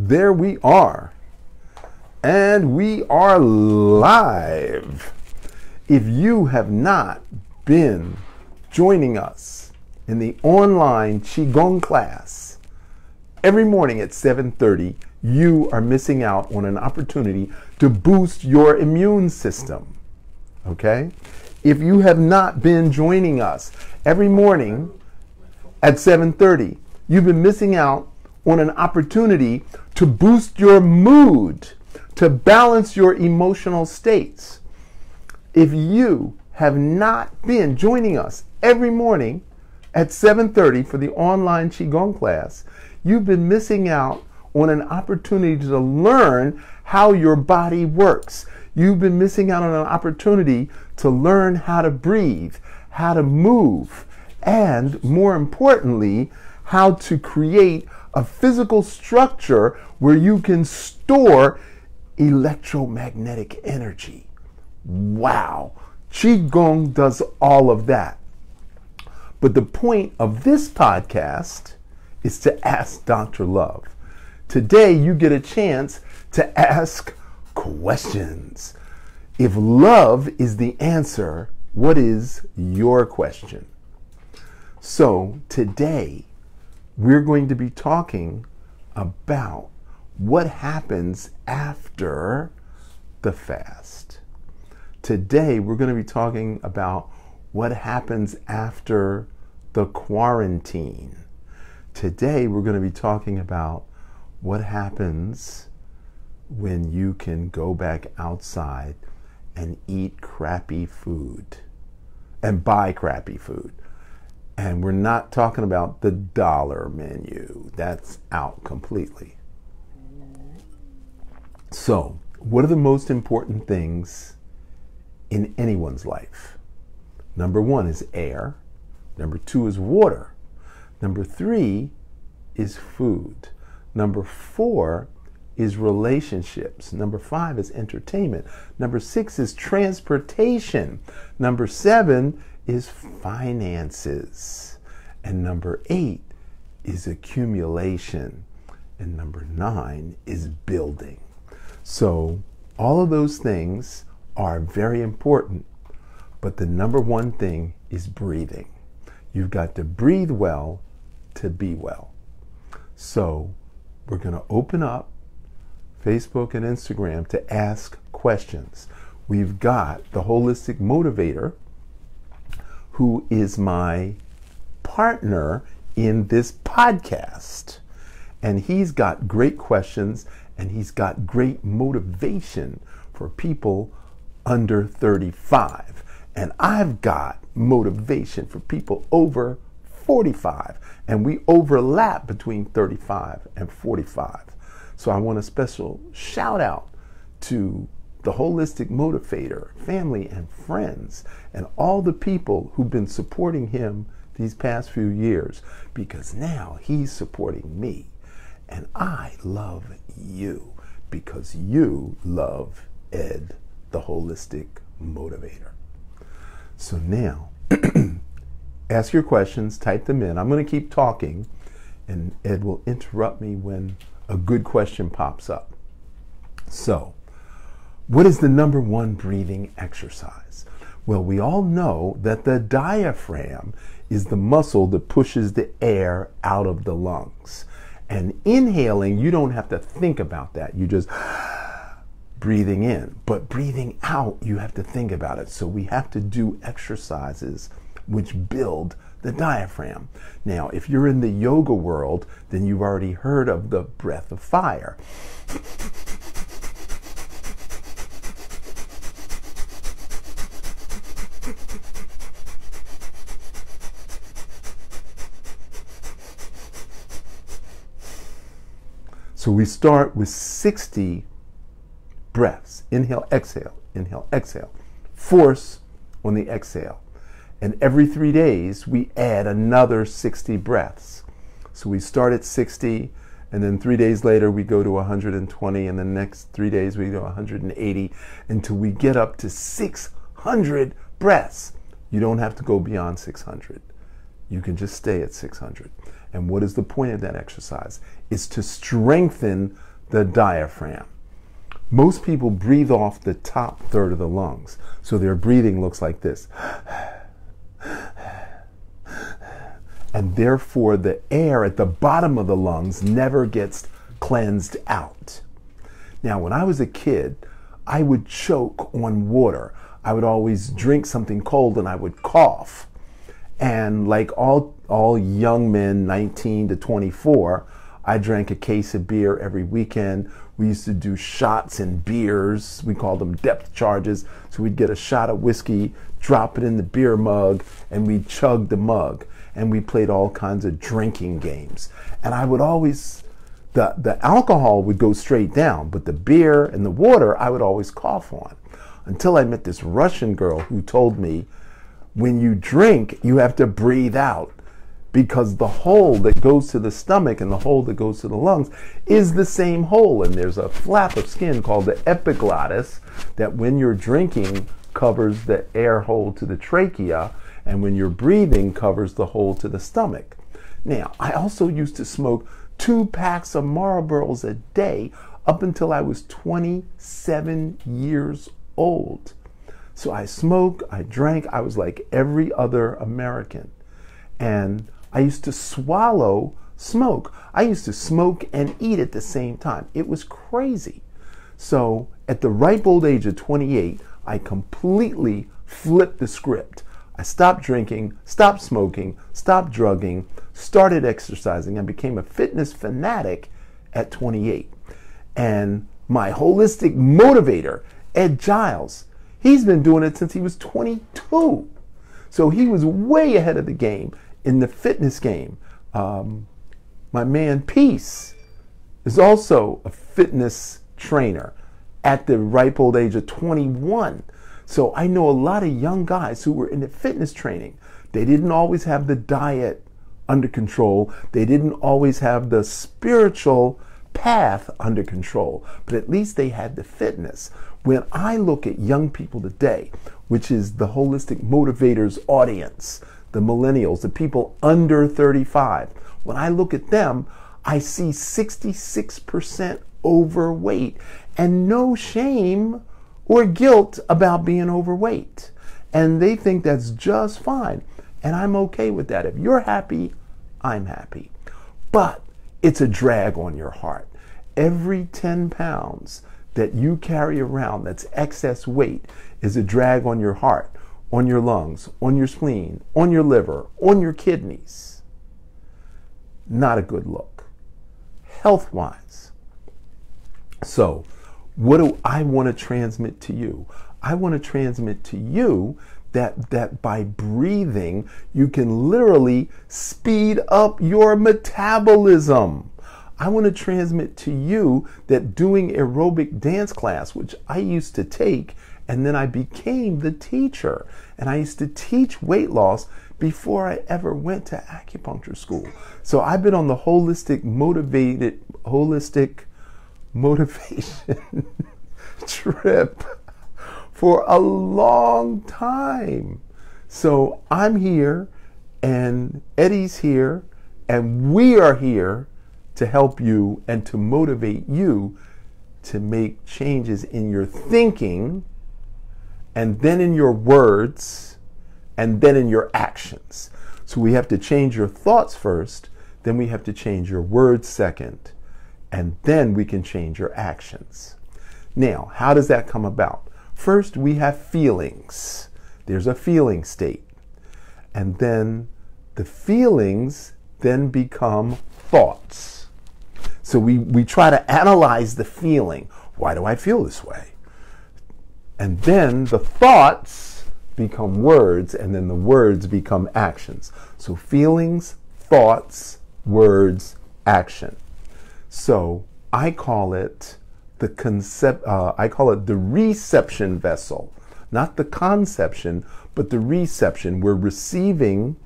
There we are. And we are live. If you have not been joining us in the online Qigong class every morning at 7:30, you are missing out on an opportunity to boost your immune system. Okay? If you have not been joining us every morning at 7:30, you've been missing out on an opportunity to boost your mood, to balance your emotional states. If you have not been joining us every morning at 7:30 for the online Qigong class, you've been missing out on an opportunity to learn how your body works. You've been missing out on an opportunity to learn how to breathe, how to move, and more importantly, how to create a physical structure where you can store electromagnetic energy. Wow. Qigong does all of that. But the point of this podcast is to ask Dr. Love. Today, you get a chance to ask questions. If love is the answer, what is your question? So today, we're going to be talking about what happens after the fast. Today, we're going to be talking about what happens after the quarantine. Today, we're going to be talking about what happens when you can go back outside and eat crappy food and buy crappy food. And we're not talking about the dollar menu. That's out completely. So, what are the most important things in anyone's life? Number 1 is air. Number 2 is water. Number 3 is food. Number 4 is relationships. Number 5 is entertainment. Number 6 is transportation. Number 7 is finances. And number 8 is accumulation. And number 9 is building. So all of those things are very important, but the number 1 thing is breathing. You've got to breathe well to be well. So we're going to open up Facebook and Instagram to ask questions. We've got the Holistic Motivator, who is my partner in this podcast. And he's got great questions and he's got great motivation for people under 35. And I've got motivation for people over 45. And we overlap between 35 and 45. So I want a special shout out to the Holistic Motivator, family and friends, and all the people who've been supporting him these past few years, because now he's supporting me. And I love you because you love Ed, the Holistic Motivator. So now, ask your questions, type them in. I'm going to keep talking, and Ed will interrupt me when a good question pops up. So, what is the number 1 breathing exercise? Well, we all know that the diaphragm is the muscle that pushes the air out of the lungs. And inhaling, you don't have to think about that. You just breathing in. But breathing out, you have to think about it. So we have to do exercises which build the diaphragm. Now, if you're in the yoga world, then you've already heard of the breath of fire. So we start with 60 breaths. Inhale, exhale, inhale, exhale. Force on the exhale. And every 3 days, we add another 60 breaths. So we start at 60, and then 3 days later, we go to 120, and the next 3 days, we go 180, until we get up to 600 breaths. You don't have to go beyond 600. You can just stay at 600. And what is the point of that exercise? It's to strengthen the diaphragm. Most people breathe off the top third of the lungs. So their breathing looks like this. And therefore the air at the bottom of the lungs never gets cleansed out. Now, when I was a kid, I would choke on water. I would always drink something cold and I would cough. And like all young men, 19 to 24, I drank a case of beer every weekend. We used to do shots and beers. We called them depth charges. So we'd get a shot of whiskey, drop it in the beer mug, and we'd chug the mug. And we played all kinds of drinking games. And I would always, the alcohol would go straight down, but the beer and the water I would always cough on. Until I met this Russian girl who told me, when you drink, you have to breathe out, because the hole that goes to the stomach and the hole that goes to the lungs is the same hole. And there's a flap of skin called the epiglottis that when you're drinking covers the air hole to the trachea, and when you're breathing covers the hole to the stomach. Now, I also used to smoke 2 packs of Marlboros a day up until I was 27 years old. So I smoked, I drank, I was like every other American. And I used to swallow smoke. I used to smoke and eat at the same time. It was crazy. So at the ripe old age of 28, I completely flipped the script. I stopped drinking, stopped smoking, stopped drugging, started exercising, and became a fitness fanatic at 28. And my holistic motivator, Ed Giles, he's been doing it since he was 22. So he was way ahead of the game in the fitness game. My man Peace is also a fitness trainer at the ripe old age of 21. So I know a lot of young guys who were in the fitness training. They didn't always have the diet under control. They didn't always have the spiritual path under control, but at least they had the fitness. When I look at young people today, which is the holistic motivators audience, the millennials, the people under 35, when I look at them, I see 66% overweight and no shame or guilt about being overweight. And they think that's just fine. And I'm okay with that. If you're happy, I'm happy. But it's a drag on your heart. Every 10 pounds that you carry around that's excess weight is a drag on your heart, on your lungs, on your spleen, on your liver, on your kidneys. Not a good look, health-wise. So, what do I want to transmit to you? I want to transmit to you that by breathing, you can literally speed up your metabolism. I want to transmit to you that doing aerobic dance class, which I used to take, and then I became the teacher. And I used to teach weight loss before I ever went to acupuncture school. So I've been on the holistic motivation trip for a long time. So I'm here and Eddie's here and we are here to help you and to motivate you to make changes in your thinking and then in your words and then in your actions. So we have to change your thoughts first, then we have to change your words second, and then we can change your actions. Now, how does that come about? First, we have feelings. There's a feeling state. And then the feelings then become thoughts. So we try to analyze the feeling. Why do I feel this way? And then the thoughts become words, and then the words become actions. So feelings, thoughts, words, action. So I call it the reception vessel, not the conception, but the reception. We're receiving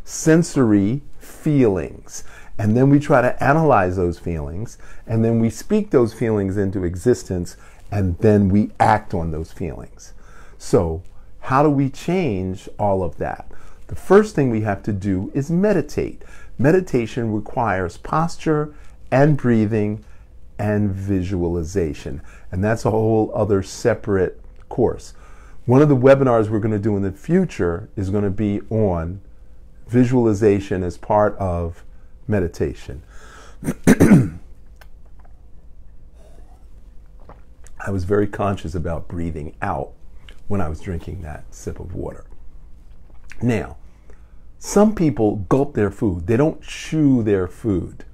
sensory feelings, and then we try to analyze those feelings, and then we speak those feelings into existence, and then we act on those feelings. So how do we change all of that? The first thing we have to do is meditate. Meditation requires posture and breathing and visualization. And that's a whole other separate course. One of the webinars we're going to do in the future is going to be on visualization as part of meditation. I was very conscious about breathing out when I was drinking that sip of water. Now, some people gulp their food. They don't chew their food.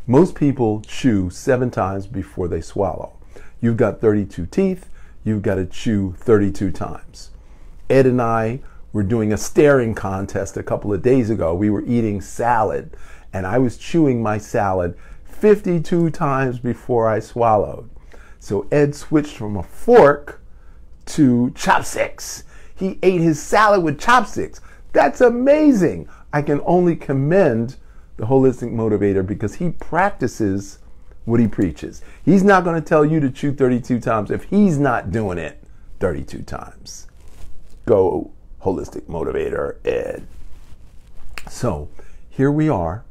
Most people chew 7 times before they swallow. You've got 32 teeth. You've got to chew 32 times. Ed and I were doing a staring contest a couple of days ago. We were eating salad, and I was chewing my salad 52 times before I swallowed. So Ed switched from a fork to chopsticks. He ate his salad with chopsticks. That's amazing. I can only commend the Holistic Motivator because he practices what he preaches. He's not going to tell you to chew 32 times if he's not doing it 32 times. Go Holistic Motivator, Ed. So here we are.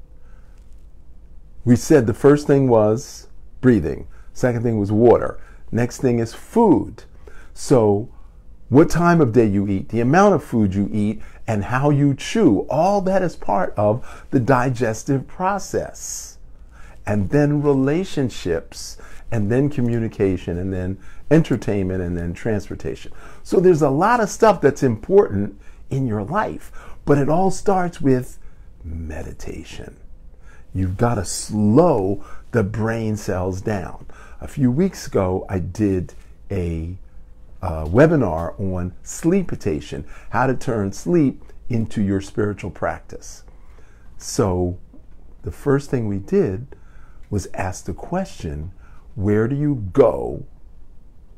We said the first thing was breathing. Second thing was water. Next thing is food. So what time of day you eat, the amount of food you eat, and how you chew, all that is part of the digestive process. And then relationships, and then communication, and then entertainment, and then transportation. So there's a lot of stuff that's important in your life, but it all starts with meditation. You've got to slow the brain cells down. A few weeks ago, I did a webinar on sleepitation, how to turn sleep into your spiritual practice. So the first thing we did was ask the question, where do you go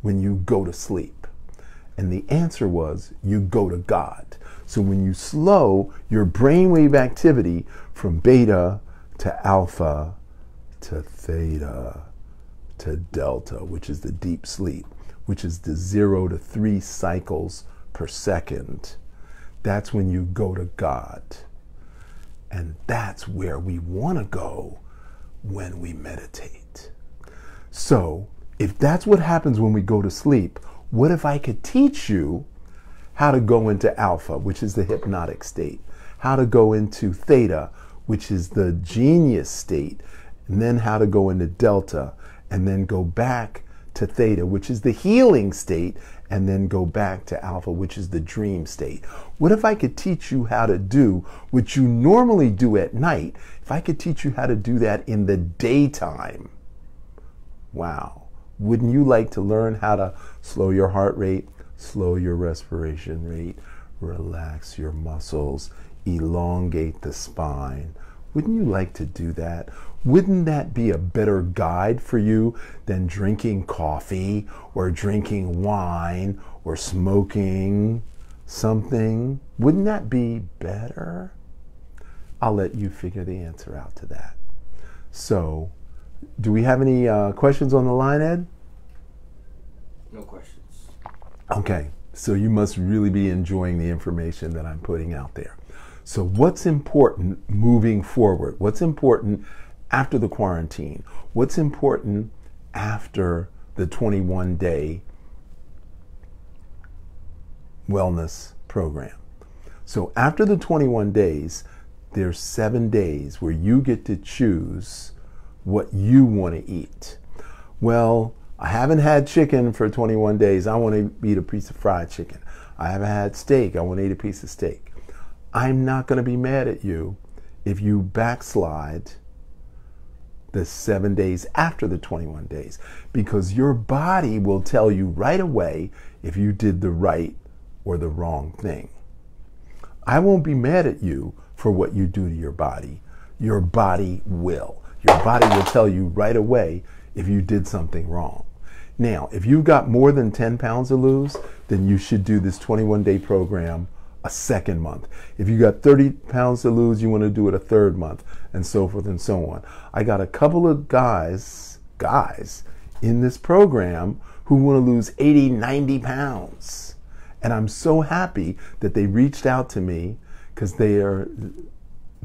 when you go to sleep? And the answer was, you go to God. So when you slow your brainwave activity from beta to alpha to theta to delta, which is the deep sleep, which is the 0 to 3 cycles per second, that's when you go to God. And that's where we want to go when we meditate. So if that's what happens when we go to sleep, what if I could teach you how to go into alpha, which is the hypnotic state, how to go into theta, which is the genius state, and then how to go into delta, and then go back to theta, which is the healing state, and then go back to alpha, which is the dream state. What if I could teach you how to do what you normally do at night? If I could teach you how to do that in the daytime? Wow. Wouldn't you like to learn how to slow your heart rate, slow your respiration rate, relax your muscles, elongate the spine? Wouldn't you like to do that? Wouldn't that be a better guide for you than drinking coffee or drinking wine or smoking something? Wouldn't that be better? I'll let you figure the answer out to that. So, do we have any questions on the line, Ed? No questions. Okay, so you must really be enjoying the information that I'm putting out there. So what's important moving forward? What's important after the quarantine? What's important after the 21-day wellness program? So after the 21 days, there's 7 days where you get to choose what you want to eat. Well, I haven't had chicken for 21 days. I want to eat a piece of fried chicken. I haven't had steak. I want to eat a piece of steak. I'm not going to be mad at you if you backslide the 7 days after the 21 days, because your body will tell you right away if you did the right or the wrong thing. I won't be mad at you for what you do to your body. Your body will. Your body will tell you right away if you did something wrong. Now, if you've got more than 10 pounds to lose, then you should do this 21-day program a second month. If you got 30 pounds to lose, you want to do it a third month, and so forth and so on. I got a couple of guys in this program who want to lose 80, 90 pounds. And I'm so happy that they reached out to me because they're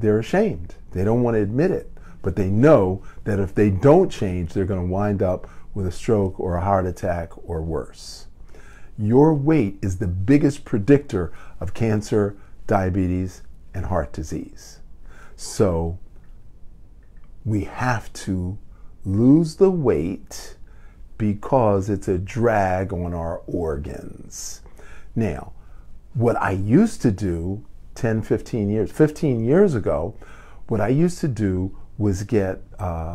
ashamed. They don't want to admit it. but they know that if they don't change, they're going to wind up with a stroke or a heart attack or worse. Your weight is the biggest predictor of cancer, diabetes, and heart disease. So we have to lose the weight because it's a drag on our organs. Now, what I used to do 15 years ago, what I used to do was get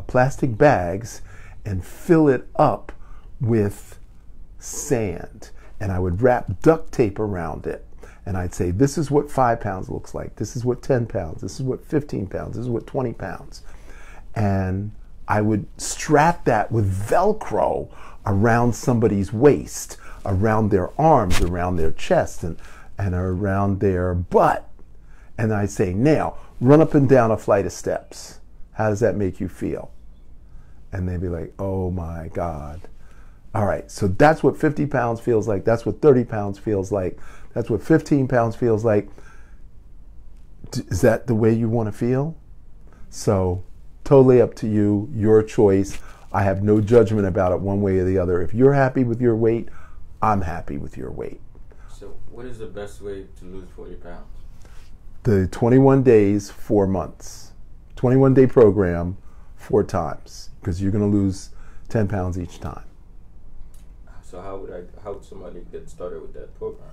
plastic bags and fill it up with sand. And I would wrap duct tape around it. And I'd say, this is what 5 pounds looks like. This is what 10 pounds. This is what 15 pounds. This is what 20 pounds. And I would strap that with Velcro around somebody's waist, around their arms, around their chest, and around their butt. And I'd say, now, run up and down a flight of steps. How does that make you feel? And they'd be like, oh my God. All right, so that's what 50 pounds feels like. That's what 30 pounds feels like. That's what 15 pounds feels like. Is that the way you want to feel? So totally up to you, your choice. I have no judgment about it one way or the other. If you're happy with your weight, I'm happy with your weight. So what is the best way to lose 40 pounds? The 21 days, 4 months. 21-day program, 4 times, because you're going to lose 10 pounds each time. So how would somebody get started with that program?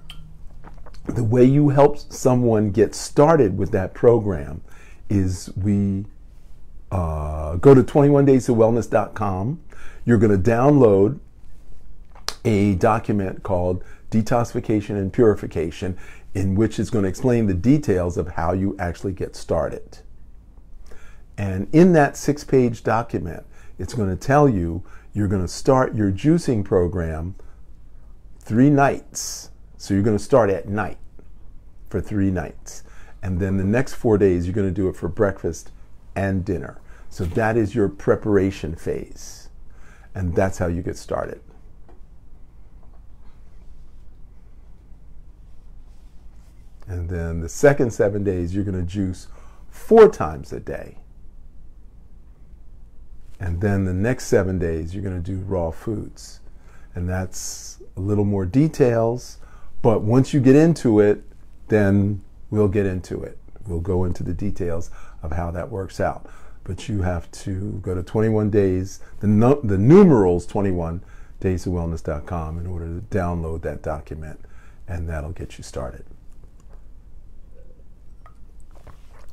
The way you help someone get started with that program is we go to 21daystowellness.com. You're going to download a document called Detoxification and Purification, in which is going to explain the details of how you actually get started. And in that 6-page document, it's going to tell you you're going to start your juicing program 3 nights. So you're going to start at night for 3 nights. And then the next 4 days, you're going to do it for breakfast and dinner. So that is your preparation phase. And that's how you get started. And then the second 7 days, you're going to juice 4 times a day. And then the next 7 days, you're going to do raw foods. And that's a little more details. But once you get into it, then we'll get into it. We'll go into the details of how that works out. But you have to go to 21 days, the numerals 21daystowellness.com in order to download that document. And that'll get you started.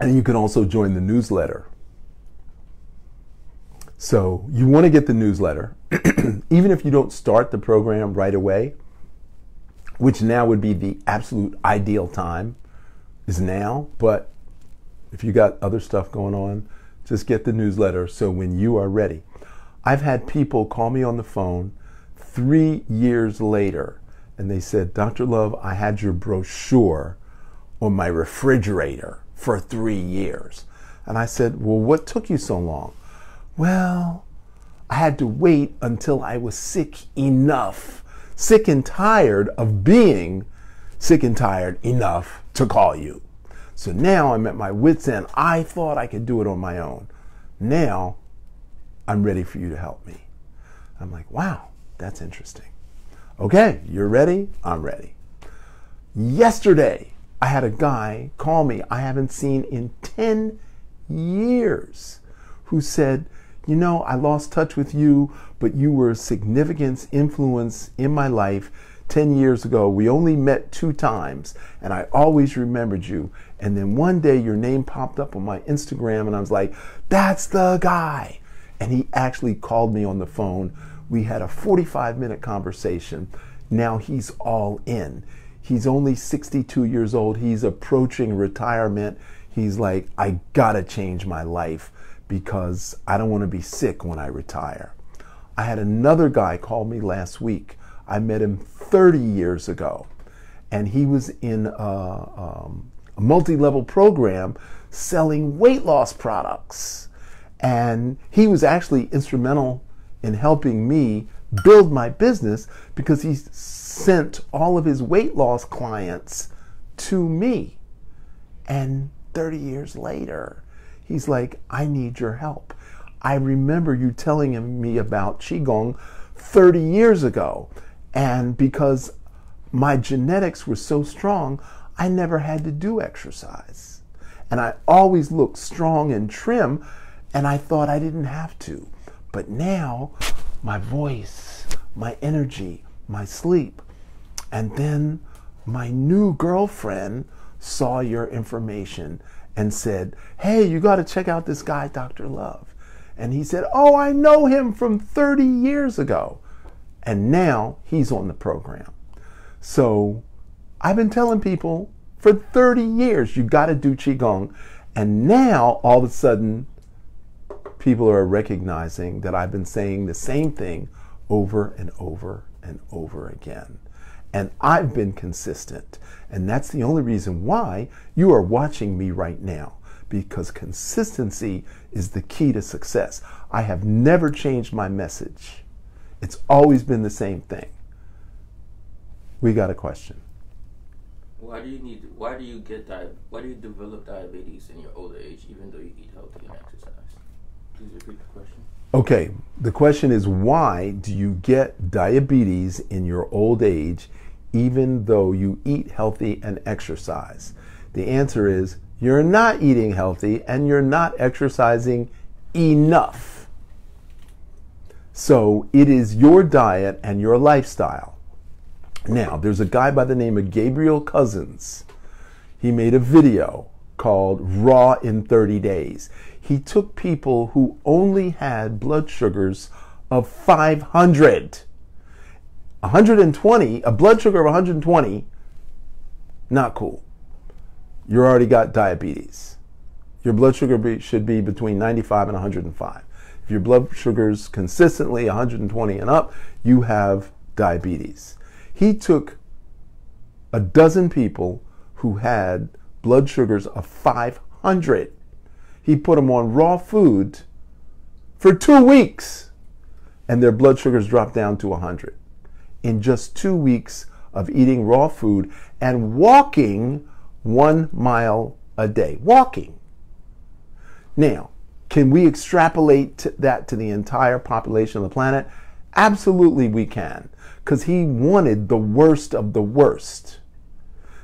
And you can also join the newsletter. So you want to get the newsletter, even if you don't start the program right away, which now would be the absolute ideal time, is now. But if you got other stuff going on, just get the newsletter so when you are ready. I've had people call me on the phone 3 years later, and they said, Dr. Love, I had your brochure on my refrigerator for 3 years. And I said, well, what took you so long? Well, I had to wait until I was sick and tired of being sick and tired enough to call you. So now I'm at my wit's end. I thought I could do it on my own. Now I'm ready for you to help me. I'm like, wow, that's interesting. Okay, you're ready? I'm ready. Yesterday, I had a guy call me I haven't seen in 10 years who said, you know, I lost touch with you, but you were a significant influence in my life 10 years ago. We only met 2 times, and I always remembered you. And then one day your name popped up on my Instagram, and I was like, that's the guy. And he actually called me on the phone. We had a 45-minute conversation. Now he's all in. He's only 62 years old. He's approaching retirement. He's like, I gotta change my life because I don't want to be sick when I retire. I had another guy call me last week. I met him 30 years ago, and he was in a multi-level program selling weight loss products. And he was actually instrumental in helping me build my business because he sent all of his weight loss clients to me. And 30 years later, He's like, I need your help. I remember you telling me about Qigong 30 years ago. And because my genetics were so strong, I never had to do exercise. And I always looked strong and trim, and I thought I didn't have to. But now, my voice, my energy, my sleep, and then my new girlfriend saw your information and said, hey, you got to check out this guy, Dr. Love. And he said, oh, I know him from 30 years ago. And now he's on the program. So I've been telling people for 30 years, you got to do Qigong. And now all of a sudden, people are recognizing that I've been saying the same thing over and over and over again. And I've been consistent. And that's the only reason why you are watching me right now, because consistency is the key to success. I have never changed my message. It's always been the same thing. We got a question. Why do you develop diabetes in your older age, even though you eat healthy and exercise? Please repeat the question. Okay, the question is, why do you get diabetes in your old age, even though you eat healthy and exercise? The answer is, you're not eating healthy and you're not exercising enough. So it is your diet and your lifestyle. Now, there's a guy by the name of Gabriel Cousens. He made a video called Raw in 30 Days. He took people who only had blood sugars of 500. 120, a blood sugar of 120, not cool. You already got diabetes. Your blood sugar should be between 95 and 105. If your blood sugar's consistently 120 and up, you have diabetes. He took a dozen people who had blood sugars of 500. He put them on raw food for 2 weeks, and their blood sugars dropped down to 100. In just 2 weeks of eating raw food and walking 1 mile a day. Walking. Now, can we extrapolate that to the entire population of the planet? Absolutely we can, because he wanted the worst of the worst.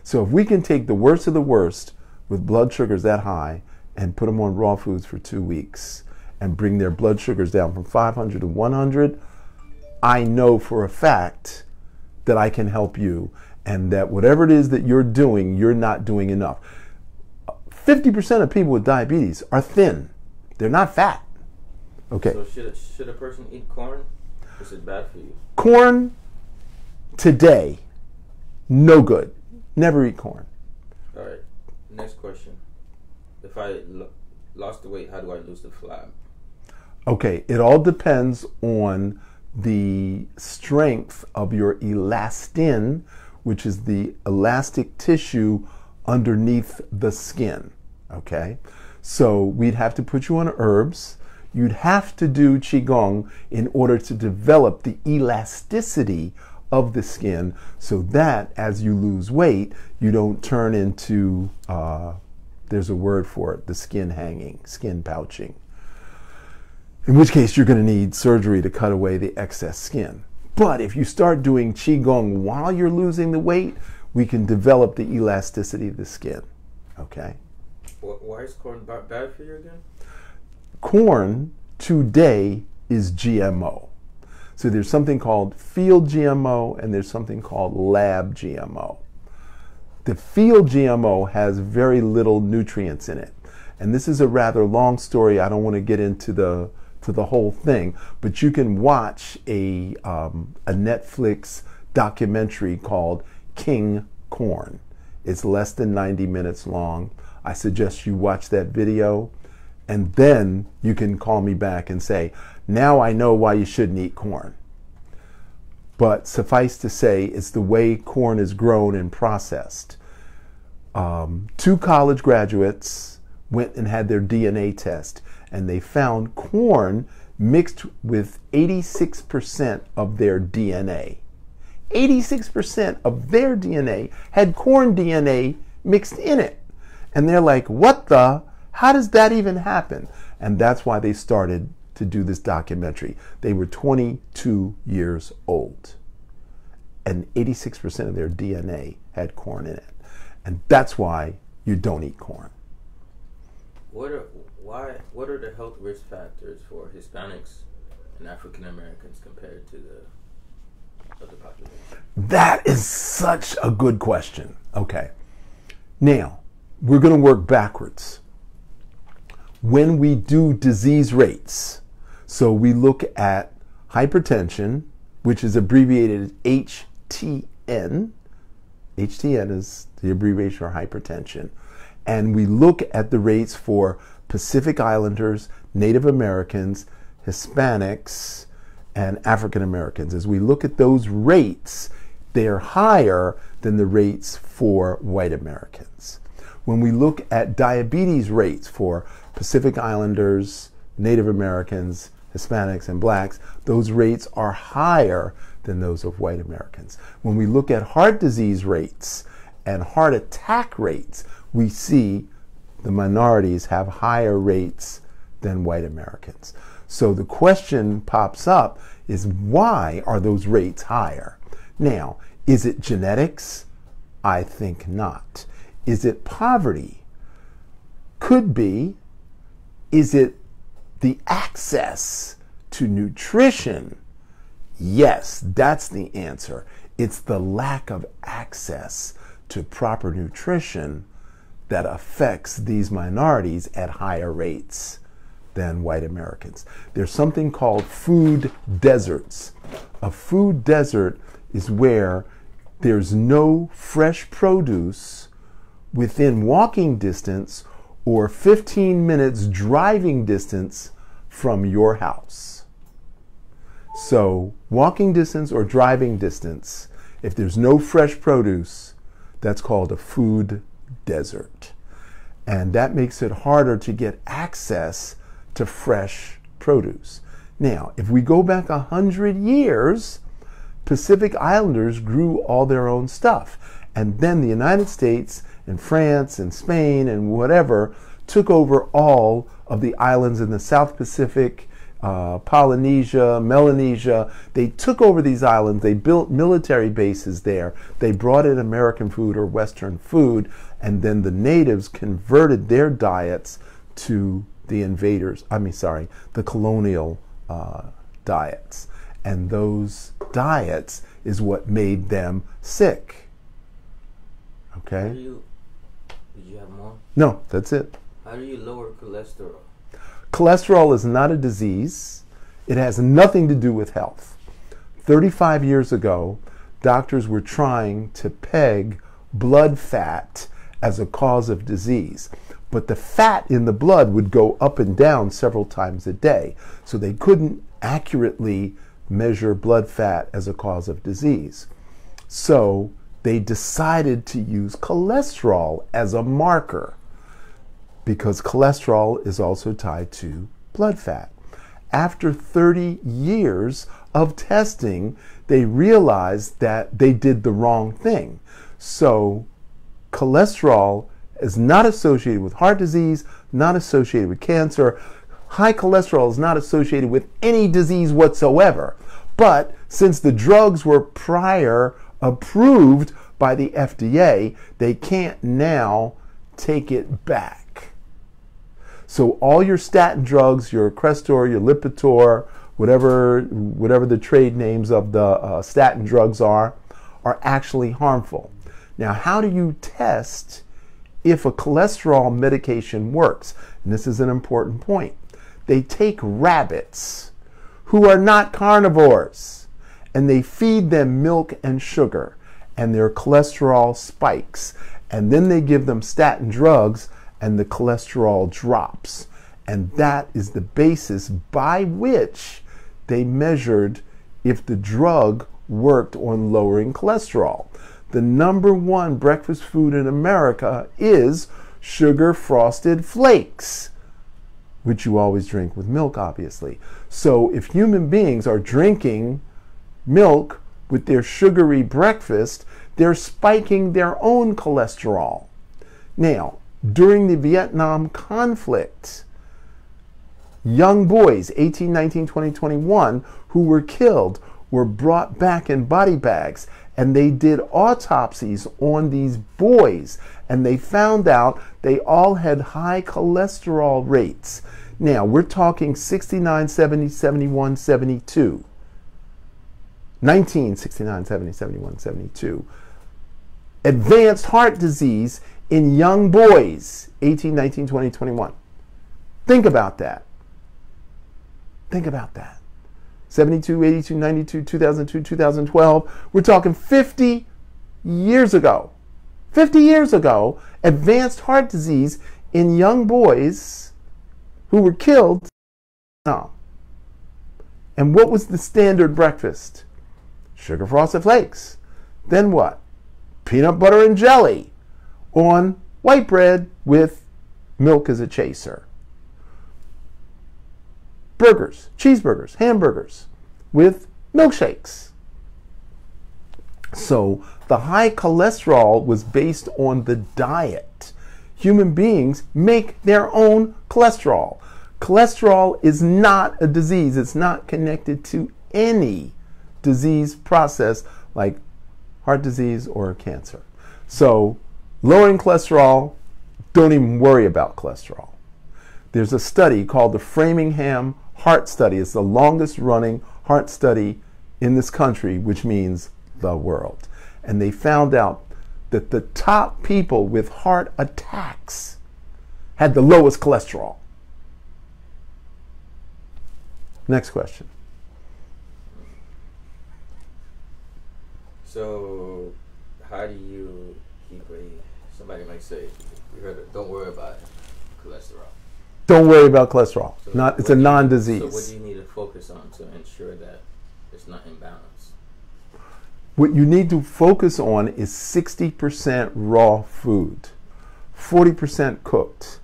So if we can take the worst of the worst with blood sugars that high and put them on raw foods for 2 weeks and bring their blood sugars down from 500 to 100, I know for a fact that I can help you, and that whatever it is that you're doing, you're not doing enough. 50% of people with diabetes are thin. They're not fat. Okay. So should a person eat corn? Is it bad for you? Corn today, no good. Never eat corn. All right. Next question. If I lost the weight, how do I lose the flab? Okay. It all depends on the strength of your elastin, which is the elastic tissue underneath the skin. Okay. So we'd have to put you on herbs. You'd have to do Qigong in order to develop the elasticity of the skin, so that as you lose weight, you don't turn into, there's a word for it, the skin hanging, skin pouching. In which case you're going to need surgery to cut away the excess skin. But if you start doing Qigong while you're losing the weight, we can develop the elasticity of the skin. Okay? Why is corn bad for you again? Corn today is GMO. So there's something called field GMO and there's something called lab GMO. The field GMO has very little nutrients in it. And this is a rather long story. I don't want to get into the whole thing, but you can watch a Netflix documentary called King Corn. It's less than 90 minutes long. I suggest you watch that video, and then you can call me back and say, now I know why you shouldn't eat corn. But suffice to say, it's the way corn is grown and processed. 2 college graduates went and had their DNA test, and they found corn mixed with 86% of their DNA. 86% of their DNA had corn DNA mixed in it. And they're like, what the? How does that even happen? And that's why they started to do this documentary. They were 22 years old, and 86% of their DNA had corn in it. And that's why you don't eat corn. What are the health risk factors for Hispanics and African Americans compared to the other population? That is such a good question. Okay. Now, we're going to work backwards. When we do disease rates, so we look at hypertension, which is abbreviated as HTN. HTN is the abbreviation for hypertension. And we look at the rates for Pacific Islanders, Native Americans, Hispanics, and African Americans. As we look at those rates, they're higher than the rates for white Americans. When we look at diabetes rates for Pacific Islanders, Native Americans, Hispanics, and blacks, those rates are higher than those of white Americans. When we look at heart disease rates and heart attack rates, we see the minorities have higher rates than white Americans. So the question pops up is, why are those rates higher? Now, is it genetics? I think not. Is it poverty? Could be. Is it the access to nutrition? Yes, that's the answer. It's the lack of access to proper nutrition that affects these minorities at higher rates than white Americans. There's something called food deserts. A food desert is where there's no fresh produce within walking distance or 15 minutes driving distance from your house. So walking distance or driving distance, if there's no fresh produce, that's called a food desert. And that makes it harder to get access to fresh produce. Now, if we go back 100 years, Pacific Islanders grew all their own stuff. And then the United States and France and Spain and whatever took over all of the islands in the South Pacific, Polynesia, Melanesia. They took over these islands. They built military bases there. They brought in American food or Western food, and then the natives converted their diets to the the colonial diets. And those diets is what made them sick. Okay? Did you have more? No, that's it. How do you lower cholesterol? Cholesterol is not a disease. It has nothing to do with health. 35 years ago, doctors were trying to peg blood fat as a cause of disease. But the fat in the blood would go up and down several times a day. So they couldn't accurately measure blood fat as a cause of disease. So they decided to use cholesterol as a marker, because cholesterol is also tied to blood fat. After 30 years of testing, they realized that they did the wrong thing. So cholesterol is not associated with heart disease, not associated with cancer. High cholesterol is not associated with any disease whatsoever. But since the drugs were prior approved by the FDA, they can't now take it back. So all your statin drugs, your Crestor, your Lipitor, whatever the trade names of the statin drugs are actually harmful. Now, how do you test if a cholesterol medication works? And this is an important point. They take rabbits who are not carnivores, and they feed them milk and sugar, and their cholesterol spikes. And then they give them statin drugs, and the cholesterol drops. And that is the basis by which they measured if the drug worked on lowering cholesterol. The #1 breakfast food in America is sugar frosted flakes, which you always drink with milk, obviously. So if human beings are drinking milk with their sugary breakfast, they're spiking their own cholesterol. Now, during the Vietnam conflict. Young boys, 18, 19, 20, 21, who were killed were brought back in body bags, and they did autopsies on these boys, and they found out they all had high cholesterol rates. Now, we're talking 69, 70, 71, 72. 19, 69, 70, 71, 72. Advanced heart disease in young boys, 18, 19, 20, 21. Think about that. Think about that. 72, 82, 92, 2002, 2012. We're talking 50 years ago. 50 years ago, advanced heart disease in young boys who were killed. No. And what was the standard breakfast? Sugar Frosted Flakes. Then what? Peanut butter and jelly on white bread with milk as a chaser. Burgers, cheeseburgers, hamburgers with milkshakes. So the high cholesterol was based on the diet. Human beings make their own cholesterol. Cholesterol is not a disease. It's not connected to any disease process like heart disease or cancer. So lowering cholesterol, don't even worry about cholesterol. There's a study called the Framingham Heart Study. It's the longest running heart study in this country, which means the world. And they found out that the top people with heart attacks had the lowest cholesterol. Next question. So, how do you keep somebody might say, you heard it, don't worry about cholesterol. Don't worry about cholesterol. So it's a non-disease. So what do you need to focus on to ensure that it's not imbalanced? What you need to focus on is 60% raw food, 40% cooked,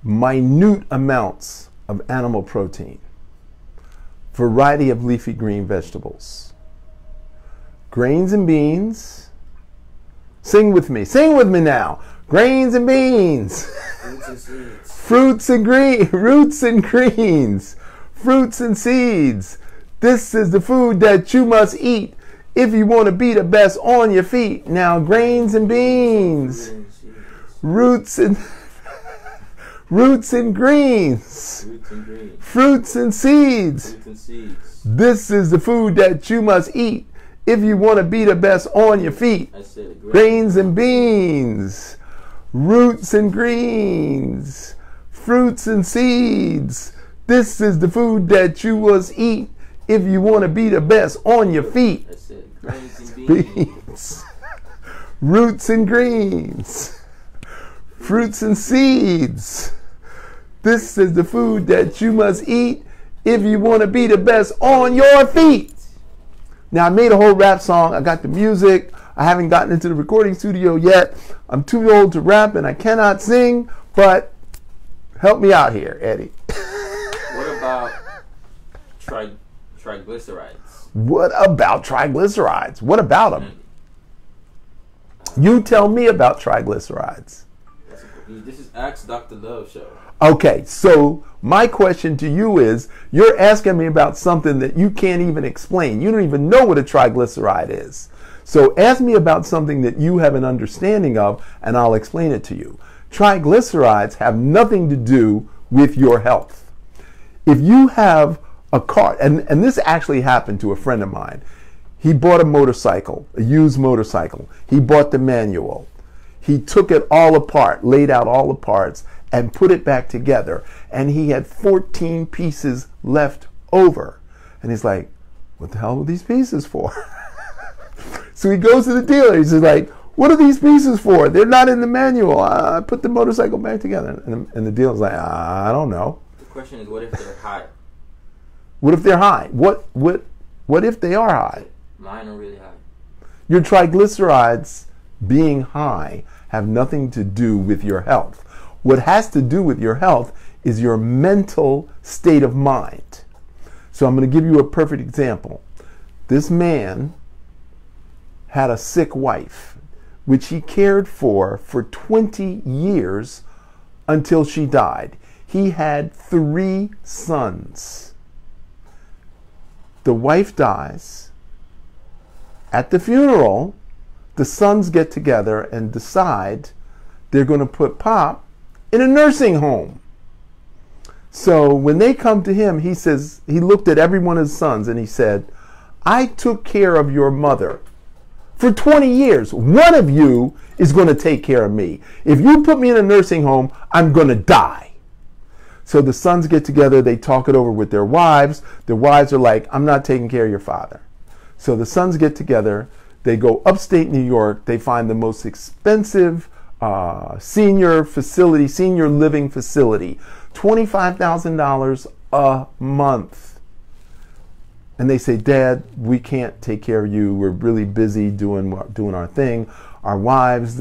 minute amounts of animal protein, variety of leafy green vegetables, grains and beans. Sing with me now. Grains and beans. Fruits and seeds. Roots and greens, fruits and seeds. This is the food that you must eat if you want to be the best on your feet. Now, grains and beans, roots and greens, fruits and seeds. This is the food that you must eat if you want to be the best on your feet. Grains and beans, roots and greens, fruits and seeds. This is the food that you must eat if you want to be the best on your feet. Beans, roots and greens, fruits and seeds. This is the food that you must eat if you want to be the best on your feet. Now, I made a whole rap song. I got the music. I haven't gotten into the recording studio yet. I'm too old to rap and I cannot sing, but help me out here, Eddie. What about triglycerides? What about triglycerides? What about them? You tell me about triglycerides. This is Ask Dr. Love show. Okay, so my question to you is, you're asking me about something that you can't even explain. You don't even know what a triglyceride is. So ask me about something that you have an understanding of, and I'll explain it to you. Triglycerides have nothing to do with your health. If you have a car, and this actually happened to a friend of mine. He bought a motorcycle, a used motorcycle. He bought the manual. He took it all apart, laid out all the parts, and put it back together. And he had 14 pieces left over. And he's like, what the hell were these pieces for? So he goes to the dealer. He's like, what are these pieces for? They're not in the manual. I put the motorcycle back together. And the dealer's like, I don't know. The question is, what if they're high? What if they're high? What if they are high? Mine are really high. Your triglycerides being high have nothing to do with your health. What has to do with your health is your mental state of mind. So I'm going to give you a perfect example. This man had a sick wife. which he cared for 20 years until she died. He had 3 sons. The wife dies. At the funeral, the sons get together and decide they're going to put Pop in a nursing home. So when they come to him, he says, he looked at every one of his sons and he said, I took care of your mother for 20 years. One of you is going to take care of me. If you put me in a nursing home, I'm going to die. So the sons get together, they talk it over with their wives. Their wives are like, I'm not taking care of your father. So the sons get together, they go upstate New York, they find the most expensive senior living facility, $25,000 a month. And they say, Dad, we can't take care of you. We're really busy doing our thing. Our wives,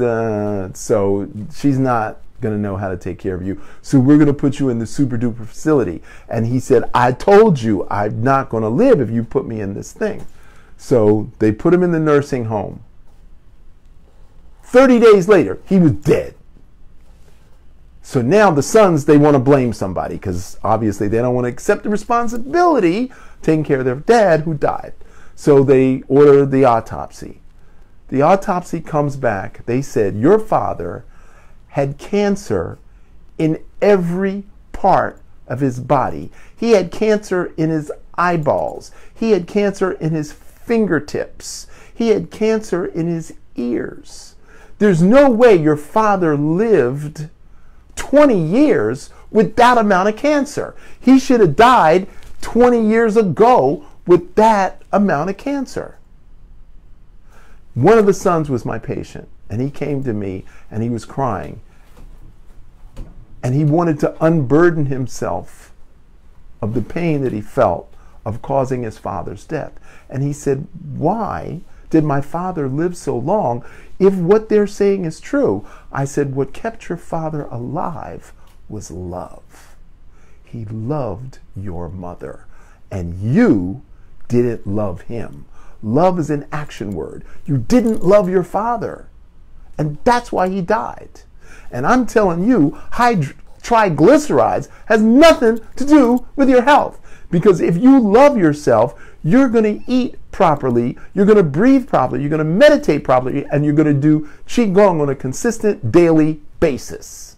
so she's not going to know how to take care of you. So we're going to put you in the super duper facility. And he said, I told you I'm not going to live if you put me in this thing. So they put him in the nursing home. 30 days later, he was dead. So now the sons, they want to blame somebody because obviously they don't want to accept the responsibility taking care of their dad who died. So they order the autopsy. The autopsy comes back. They said, your father had cancer in every part of his body. He had cancer in his eyeballs. He had cancer in his fingertips. He had cancer in his ears. There's no way your father lived 20 years with that amount of cancer. He should have died 20 years ago with that amount of cancer. One of the sons was my patient, and he came to me and he was crying. And he wanted to unburden himself of the pain that he felt of causing his father's death. And he said, why did my father live so long if what they're saying is true? I said, what kept your father alive was love. He loved your mother, and you didn't love him. Love is an action word. You didn't love your father, and that's why he died. And I'm telling you, triglycerides has nothing to do with your health. Because if you love yourself, you're going to eat properly, you're going to breathe properly, you're going to meditate properly, and you're going to do Qigong on a consistent daily basis.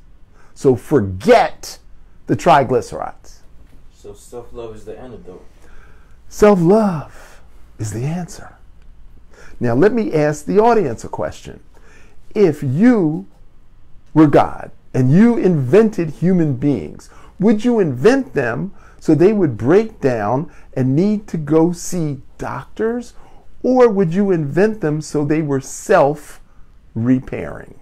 So forget the triglycerides. So self-love is the antidote. Self-love is the answer. Now let me ask the audience a question. If you were God and you invented human beings, would you invent them so they would break down and need to go see doctors? Or would you invent them so they were self-repairing?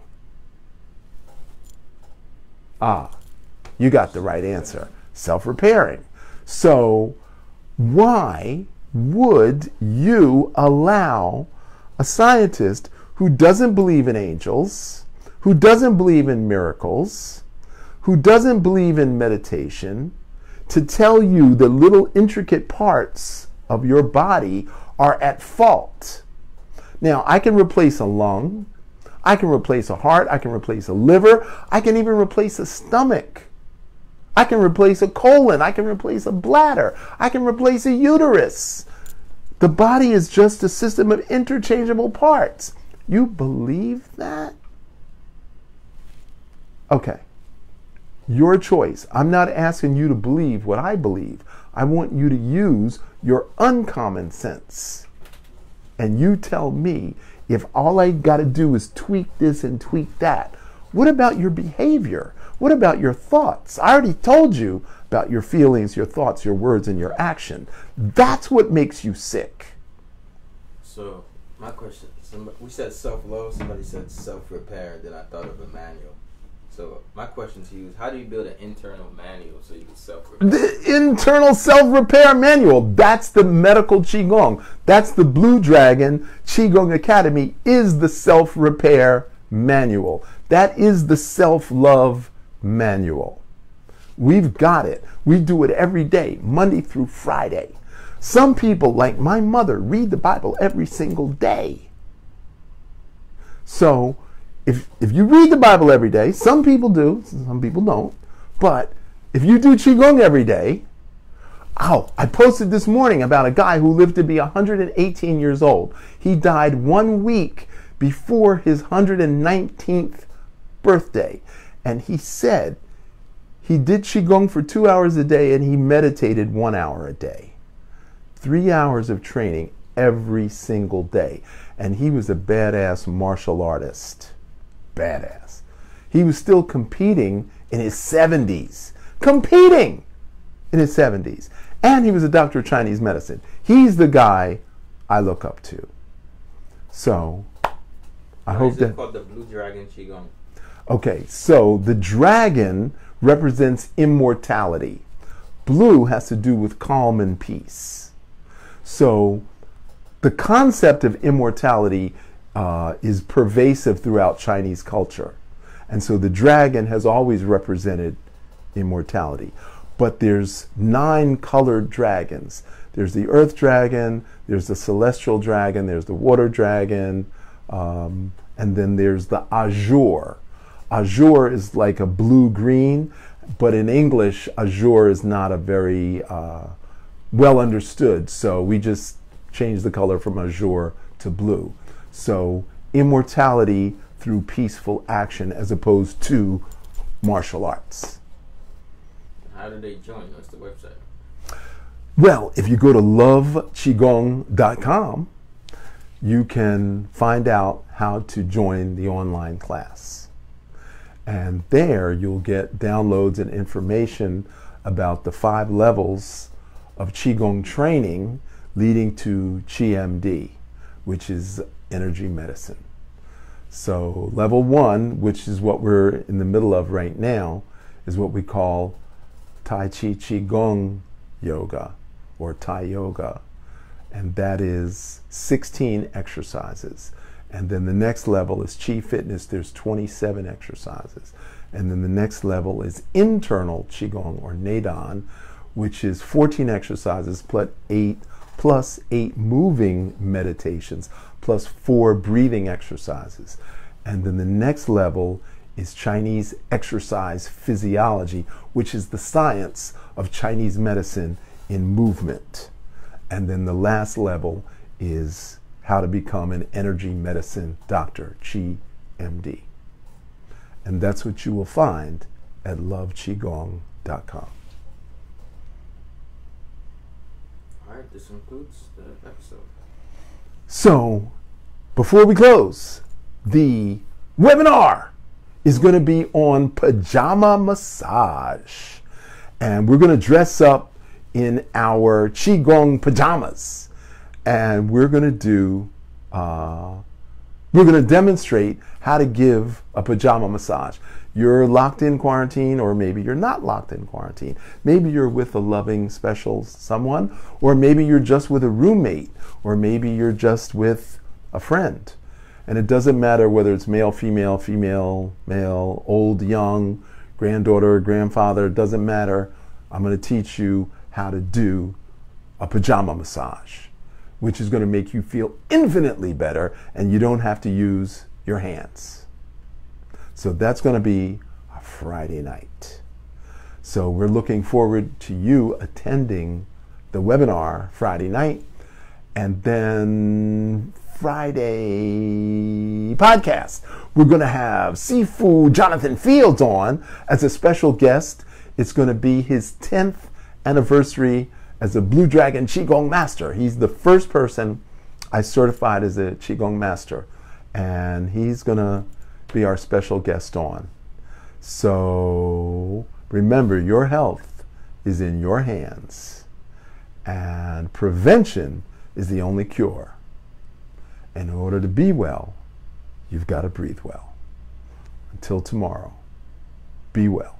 You got the right answer. Self-repairing. So why would you allow a scientist who doesn't believe in angels, who doesn't believe in miracles, who doesn't believe in meditation, to tell you the little intricate parts of your body are at fault? Now, I can replace a lung, I can replace a heart, I can replace a liver, I can even replace a stomach. I can replace a colon, I can replace a bladder, I can replace a uterus. The body is just a system of interchangeable parts. You believe that? Okay. Your choice. I'm not asking you to believe what I believe. I want you to use your uncommon sense. And you tell me if all I got to do is tweak this and tweak that. What about your behavior? What about your thoughts? I already told you about your feelings, your thoughts, your words, and your action. That's what makes you sick. So, my question, we said self-love, somebody said self-repair, then I thought of a manual. So my question to you is, how do you build an internal manual so you can self-repair? The internal self-repair manual. That's the medical Qigong. That's the Blue Dragon Qigong Academy is the self-repair manual. That is the self-love manual. We've got it. We do it every day, Monday through Friday. Some people, like my mother, read the Bible every single day. So if you read the Bible every day, some people do, some people don't, but if you do Qigong every day, I posted this morning about a guy who lived to be 118 years old. He died 1 week before his 119th birthday. And he said he did Qigong for 2 hours a day and he meditated 1 hour a day. 3 hours of training every single day. And he was a badass martial artist. Badass. He was still competing in his 70s. Competing in his 70s. And he was a doctor of Chinese medicine. He's the guy I look up to. So, I hope that... It's called the Blue Dragon Qigong. Okay, so the dragon represents immortality. Blue has to do with calm and peace. So, the concept of immortality is pervasive throughout Chinese culture. And so the dragon has always represented immortality. But there's 9 colored dragons. There's the earth dragon, there's the celestial dragon, there's the water dragon, and then there's the azure. Azure is like a blue-green, but in English, azure is not a very well understood. So we just changed the color from azure to blue. So immortality through peaceful action as opposed to martial arts. How do they join? What's the website? Well, if you go to lovechigong.com, you can find out how to join the online class. And there you'll get downloads and information about the 5 levels of Qigong training leading to QMD, which is energy medicine. So level 1, which is what we're in the middle of right now, is what we call Tai Chi Qigong Yoga or Thai Yoga, and that is 16 exercises. And then the next level is Qi Fitness, there's 27 exercises. And then the next level is internal Qigong or Neidan, which is 14 exercises plus 8 moving meditations plus 4 breathing exercises. And then the next level is Chinese exercise physiology, which is the science of Chinese medicine in movement. And then the last level is how to become an energy medicine doctor, QMD. And that's what you will find at lovechigong.com. All right, this concludes the episode. So, before we close, the webinar is going to be on pajama massage. And we're going to dress up in our Qigong pajamas. And we're going to demonstrate how to give a pajama massage. You're locked in quarantine, or maybe you're not locked in quarantine. Maybe you're with a loving, special someone, or maybe you're just with a roommate, or maybe you're just with a friend. And it doesn't matter whether it's male, female, female, male, old, young, granddaughter, grandfather, it doesn't matter. I'm going to teach you how to do a pajama massage, which is going to make you feel infinitely better, and you don't have to use your hands. So that's going to be a Friday night. So we're looking forward to you attending the webinar Friday night, and then Friday podcast, we're going to have Sifu Jonathan Fields on as a special guest. It's going to be his 10th anniversary as a Blue Dragon Qigong Master. He's the first person I certified as a Qigong Master, and he's going to be our special guest on. So remember, your health is in your hands, and prevention is the only cure. In order to be well, you've got to breathe well. Until tomorrow, be well.